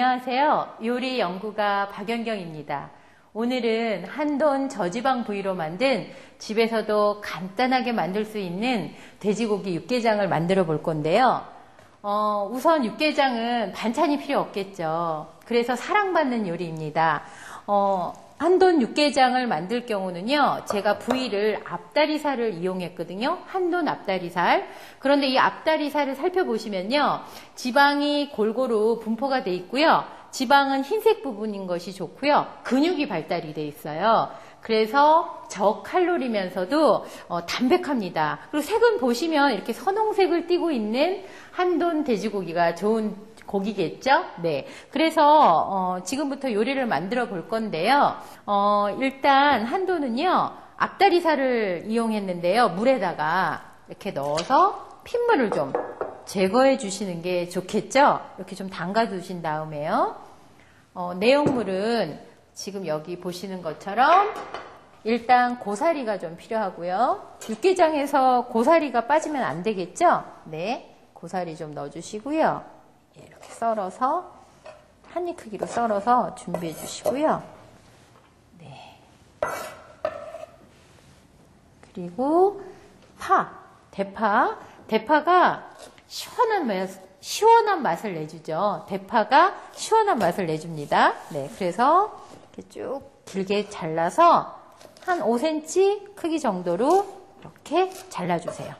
안녕하세요. 요리 연구가 박연경입니다. 오늘은 한돈 저지방 부위로 만든 집에서도 간단하게 만들 수 있는 돼지고기 육개장을 만들어 볼 건데요. 우선 육개장은 반찬이 필요 없겠죠. 그래서 사랑받는 요리입니다. 한돈 육개장을 만들 경우는요, 제가 부위를 앞다리살을 이용했거든요. 한돈 앞다리살. 그런데 이 앞다리살을 살펴보시면요, 지방이 골고루 분포가 돼 있고요. 지방은 흰색 부분인 것이 좋고요. 근육이 발달이 돼 있어요. 그래서 저칼로리면서도 담백합니다. 그리고 색은 보시면 이렇게 선홍색을 띠고 있는 한돈 돼지고기가 좋은 고기겠죠? 네. 그래서 지금부터 요리를 만들어 볼 건데요. 일단 한돈은요, 앞다리살을 이용했는데요. 물에다가 이렇게 넣어서 핏물을 좀 제거해 주시는 게 좋겠죠? 이렇게 좀 담가 두신 다음에요. 내용물은 지금 여기 보시는 것처럼 일단 고사리가 좀 필요하고요. 육개장에서 고사리가 빠지면 안 되겠죠? 네. 고사리 좀 넣어 주시고요. 이렇게 썰어서 한 입 크기로 썰어서 준비해 주시고요. 네. 그리고 대파가 시원한 맛을 내주죠. 대파가 시원한 맛을 내줍니다. 네, 그래서 이렇게 쭉 길게 잘라서 한 5cm 크기 정도로 이렇게 잘라주세요.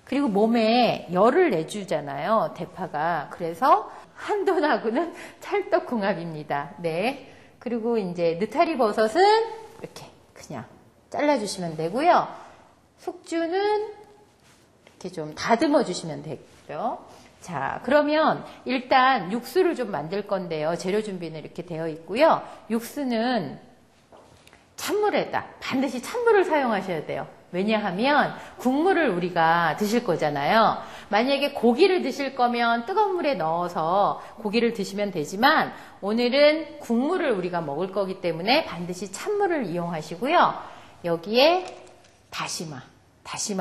그리고 몸에 열을 내주잖아요, 대파가. 그래서 한돈하고는 찰떡궁합입니다. 네. 그리고 이제 느타리 버섯은 이렇게 그냥 잘라주시면 되고요. 숙주는 이렇게 좀 다듬어 주시면 되고요. 자, 그러면 일단 육수를 좀 만들 건데요. 재료 준비는 이렇게 되어 있고요. 육수는 찬물에다 반드시 찬물을 사용하셔야 돼요. 왜냐하면 국물을 우리가 드실 거잖아요. 만약에 고기를 드실 거면 뜨거운 물에 넣어서 고기를 드시면 되지만 오늘은 국물을 우리가 먹을 거기 때문에 반드시 찬물을 이용하시고요. 여기에 다시마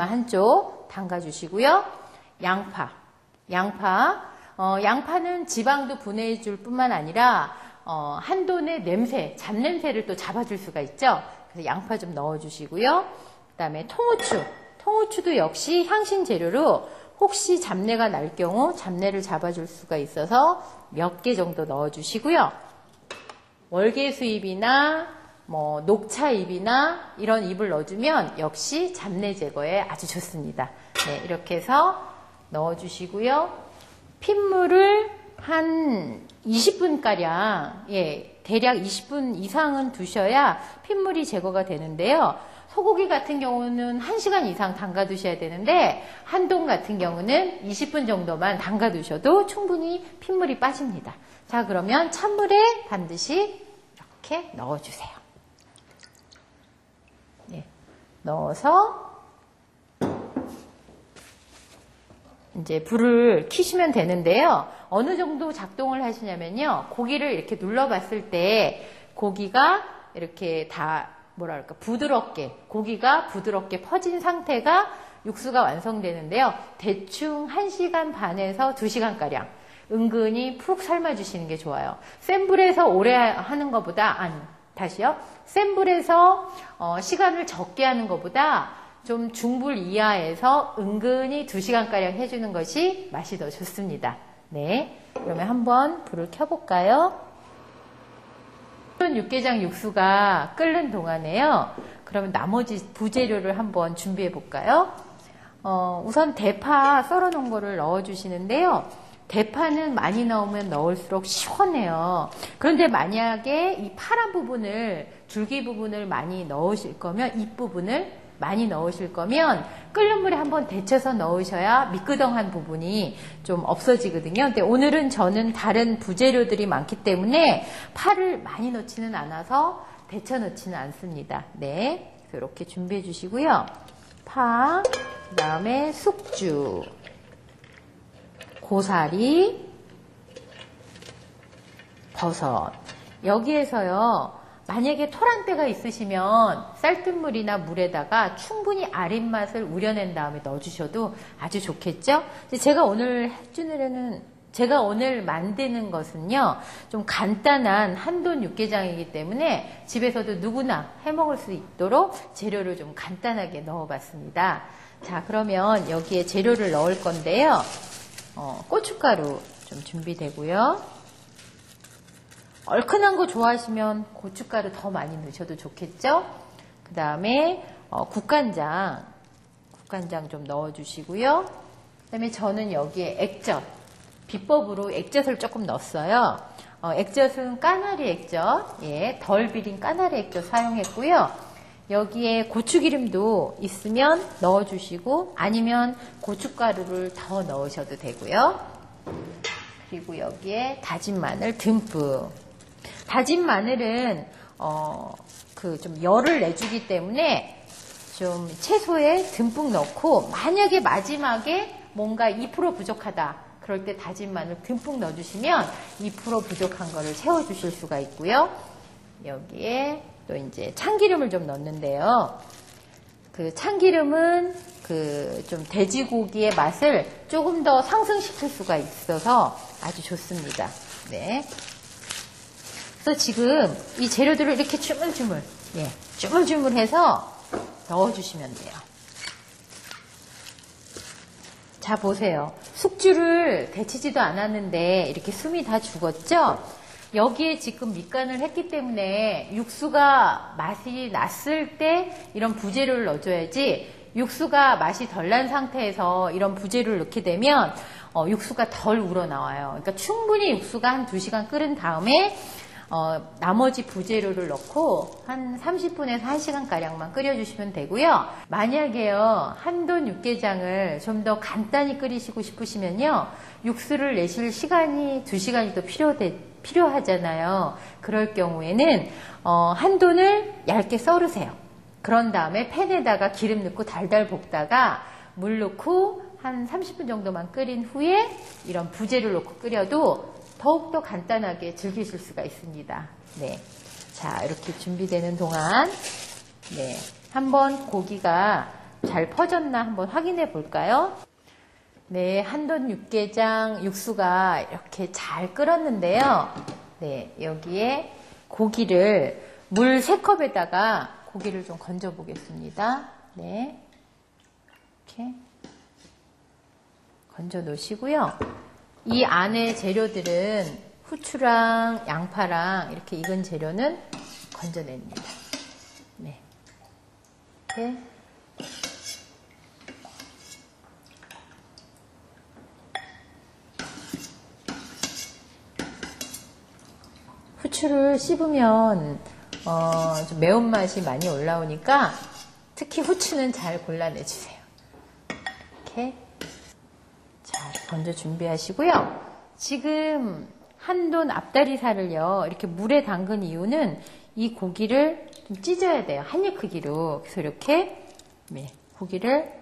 한쪽 담가주시고요. 양파는 지방도 분해해줄 뿐만 아니라 한돈의 냄새, 잡냄새를 또 잡아줄 수가 있죠. 그래서 양파 좀 넣어주시고요. 그 다음에 통후추도 역시 향신 재료로 혹시 잡내가 날 경우 잡내를 잡아줄 수가 있어서 몇 개 정도 넣어주시고요. 월계수잎이나 녹차잎이나 이런 잎을 넣어주면 역시 잡내 제거에 아주 좋습니다. 네, 이렇게 해서 넣어주시고요. 핏물을 한 20분가량, 대략 20분 이상은 두셔야 핏물이 제거가 되는데요. 소고기 같은 경우는 1시간 이상 담가 두셔야 되는데 한돈 같은 경우는 20분 정도만 담가 두셔도 충분히 핏물이 빠집니다. 자, 그러면 찬물에 반드시 이렇게 넣어주세요. 네, 넣어서 이제 불을 켜시면 되는데요. 어느 정도 작동을 하시냐면요. 고기를 이렇게 눌러봤을 때 고기가 이렇게 고기가 부드럽게 퍼진 상태가 육수가 완성되는데요. 대충 1시간 반에서 2시간가량 은근히 푹 삶아주시는 게 좋아요. 센 불에서 오래 하는 것보다, 센 불에서 시간을 적게 하는 것보다 좀 중불 이하에서 은근히 2시간가량 해주는 것이 맛이 더 좋습니다. 네, 그러면 한번 불을 켜볼까요? 육개장 육수가 끓는 동안에요. 그러면 나머지 부재료를 한번 준비해 볼까요? 우선 대파 썰어 놓은 거를 넣어 주시는데요. 대파는 많이 넣으면 넣을수록 시원해요. 그런데 만약에 이 파란 부분을, 줄기 부분을 많이 넣으실 거면, 잎 부분을 많이 넣으실 거면 끓는 물에 한번 데쳐서 넣으셔야 미끄덩한 부분이 좀 없어지거든요. 근데 오늘은 저는 다른 부재료들이 많기 때문에 파를 많이 넣지는 않아서 데쳐 넣지는 않습니다. 네, 이렇게 준비해 주시고요. 파, 그 다음에 숙주, 고사리, 버섯. 여기에서요, 만약에 토랑대가 있으시면 쌀뜨물이나 물에다가 충분히 아린 맛을 우려낸 다음에 넣어주셔도 아주 좋겠죠? 제가 오늘 해주려는 제가 오늘 만드는 것은요, 좀 간단한 한돈 육개장이기 때문에 집에서도 누구나 해먹을 수 있도록 재료를 좀 간단하게 넣어봤습니다. 자, 그러면 여기에 재료를 넣을 건데요. 고춧가루 좀 준비되고요. 얼큰한 거 좋아하시면 고춧가루 더 많이 넣으셔도 좋겠죠? 그 다음에 국간장 좀 넣어주시고요. 그 다음에 저는 여기에 액젓, 비법으로 액젓을 조금 넣었어요. 액젓은 까나리 액젓, 덜 비린 까나리 액젓 사용했고요. 여기에 고추기름도 있으면 넣어주시고 아니면 고춧가루를 더 넣으셔도 되고요. 그리고 여기에 다진 마늘 듬뿍. 다진 마늘은 좀 열을 내주기 때문에 좀 채소에 듬뿍 넣고, 만약에 마지막에 뭔가 2% 부족하다 그럴 때 다진 마늘 듬뿍 넣어주시면 2% 부족한 거를 채워주실 수가 있고요. 여기에 또 이제 참기름을 좀 넣는데요. 그 참기름은 좀 돼지고기의 맛을 조금 더 상승시킬 수가 있어서 아주 좋습니다. 네. 그래서 지금 이 재료들을 이렇게 주물주물해서 넣어주시면 돼요. 자, 보세요. 숙주를 데치지도 않았는데 이렇게 숨이 다 죽었죠? 여기에 지금 밑간을 했기 때문에 육수가 맛이 났을 때 이런 부재료를 넣어줘야지, 육수가 맛이 덜 난 상태에서 이런 부재료를 넣게 되면 육수가 덜 우러나와요. 그러니까 충분히 육수가 한 2시간 끓은 다음에 나머지 부재료를 넣고 한 30분에서 1시간가량만 끓여주시면 되고요. 만약에요, 한돈 육개장을 좀 더 간단히 끓이시고 싶으시면요, 육수를 내실 시간이 2시간이 더 필요하잖아요. 그럴 경우에는 한돈을 얇게 썰으세요. 그런 다음에 팬에다가 기름 넣고 달달 볶다가 물 넣고 한 30분 정도만 끓인 후에 이런 부재료를 넣고 끓여도 더욱더 간단하게 즐기실 수가 있습니다. 네. 자, 이렇게 준비되는 동안, 네. 한번 고기가 잘 퍼졌나 한번 확인해 볼까요? 네. 한돈 육개장 육수가 이렇게 잘 끓었는데요. 네. 여기에 고기를 물 3컵에다가 고기를 좀 건져 보겠습니다. 네. 이렇게 건져 놓으시고요. 이 안에 재료들은 후추랑 양파랑 이렇게 익은 재료는 건져냅니다. 네. 이렇게. 후추를 씹으면 좀 매운맛이 많이 올라오니까 특히 후추는 잘 골라내주세요. 이렇게. 먼저 준비하시고요. 지금 한돈 앞다리살을요, 이렇게 물에 담근 이유는 이 고기를 좀 찢어야 돼요. 한입 크기로. 그래서 이렇게 고기를,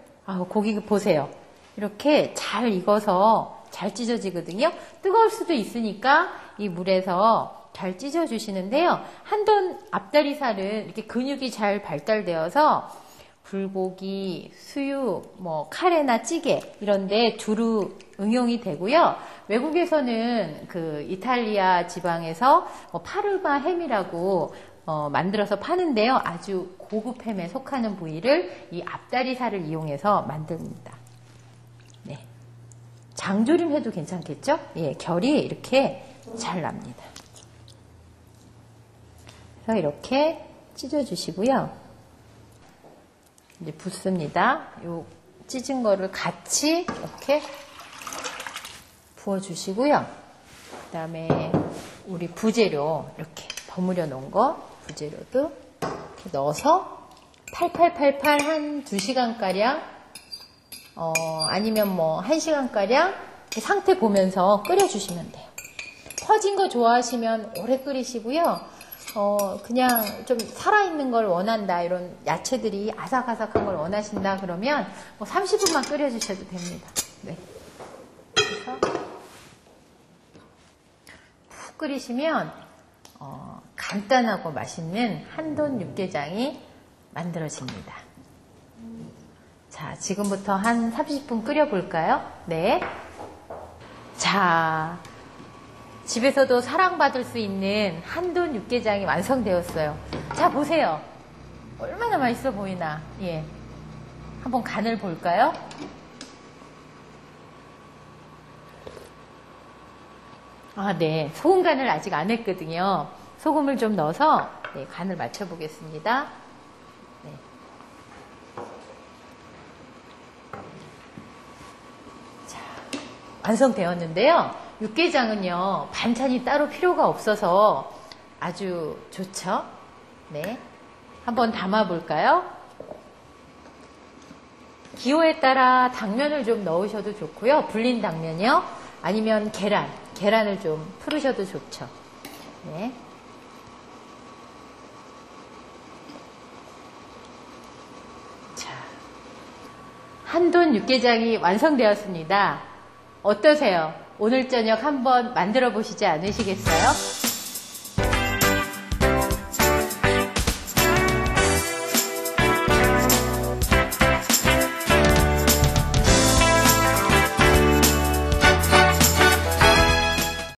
고기 보세요. 이렇게 잘 익어서 잘 찢어지거든요. 뜨거울 수도 있으니까 이 물에서 잘 찢어 주시는데요. 한돈 앞다리살은 이렇게 근육이 잘 발달되어서 불고기, 수육, 카레나 찌개 이런데 두루 응용이 되고요. 외국에서는 이탈리아 지방에서 파르마 햄이라고 만들어서 파는데요. 아주 고급 햄에 속하는 부위를 이 앞다리살을 이용해서 만듭니다. 네. 장조림 해도 괜찮겠죠? 예, 결이 이렇게 잘 납니다. 그래서 이렇게 찢어주시고요. 이제 붓습니다. 요 찢은 거를 같이 이렇게 부어주시고요. 그 다음에 우리 부재료 이렇게 버무려 놓은 거 부재료도 이렇게 넣어서 팔팔팔팔 한 2시간가량 아니면 1시간가량 상태 보면서 끓여주시면 돼요. 퍼진 거 좋아하시면 오래 끓이시고요. 그냥 좀 살아있는 걸 원한다, 이런 야채들이 아삭아삭한 걸 원하신다 그러면 30분만 끓여주셔도 됩니다. 네. 그래서 푹 끓이시면 간단하고 맛있는 한돈 육개장이 만들어집니다. 자, 지금부터 한 30분 끓여볼까요? 네. 자, 자, 집에서도 사랑받을 수 있는 한돈 육개장이 완성되었어요. 자, 보세요. 얼마나 맛있어 보이나. 예. 한번 간을 볼까요? 아, 네. 소금 간을 아직 안 했거든요. 소금을 좀 넣어서 네, 간을 맞춰 보겠습니다. 네. 자, 완성되었는데요. 육개장은요, 반찬이 따로 필요가 없어서 아주 좋죠. 네. 한번 담아 볼까요? 기호에 따라 당면을 좀 넣으셔도 좋고요. 불린 당면이요. 아니면 계란을 좀 풀으셔도 좋죠. 네. 자, 한돈 육개장이 완성되었습니다. 어떠세요? 오늘 저녁 한번 만들어 보시지 않으시겠어요?